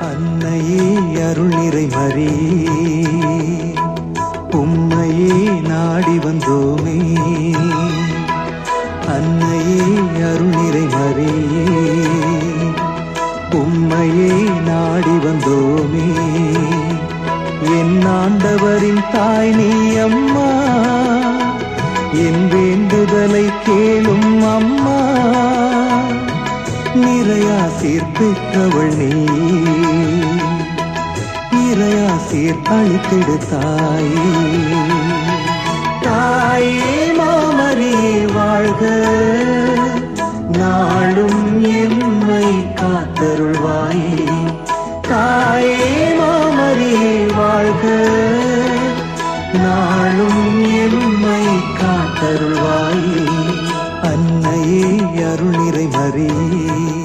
அன்னையே அருள் நிறை மரியே, உம்மையே நாடி வந்தோமே. அன்னையே அருள் நிறை மரியே, உம்மையே நாடி வந்தோமே. என் ஆண்டவரின் தாய் நீ அம்மா, என் வேண்டுதலை கேளும் அம்மா. நிறையாசீர் பெற்றவள் நீ, இறையாசீர் அளித்திடு தாயே. தாயே மாமரியே வாழ்க, நாளும் எம்மை காத்தருள்வாயே. தாயே மாமரியே வாழ்க, நாளும் எம்மை காத்தருள்வாயே. அன்னையே அருள் நிறை மரியே.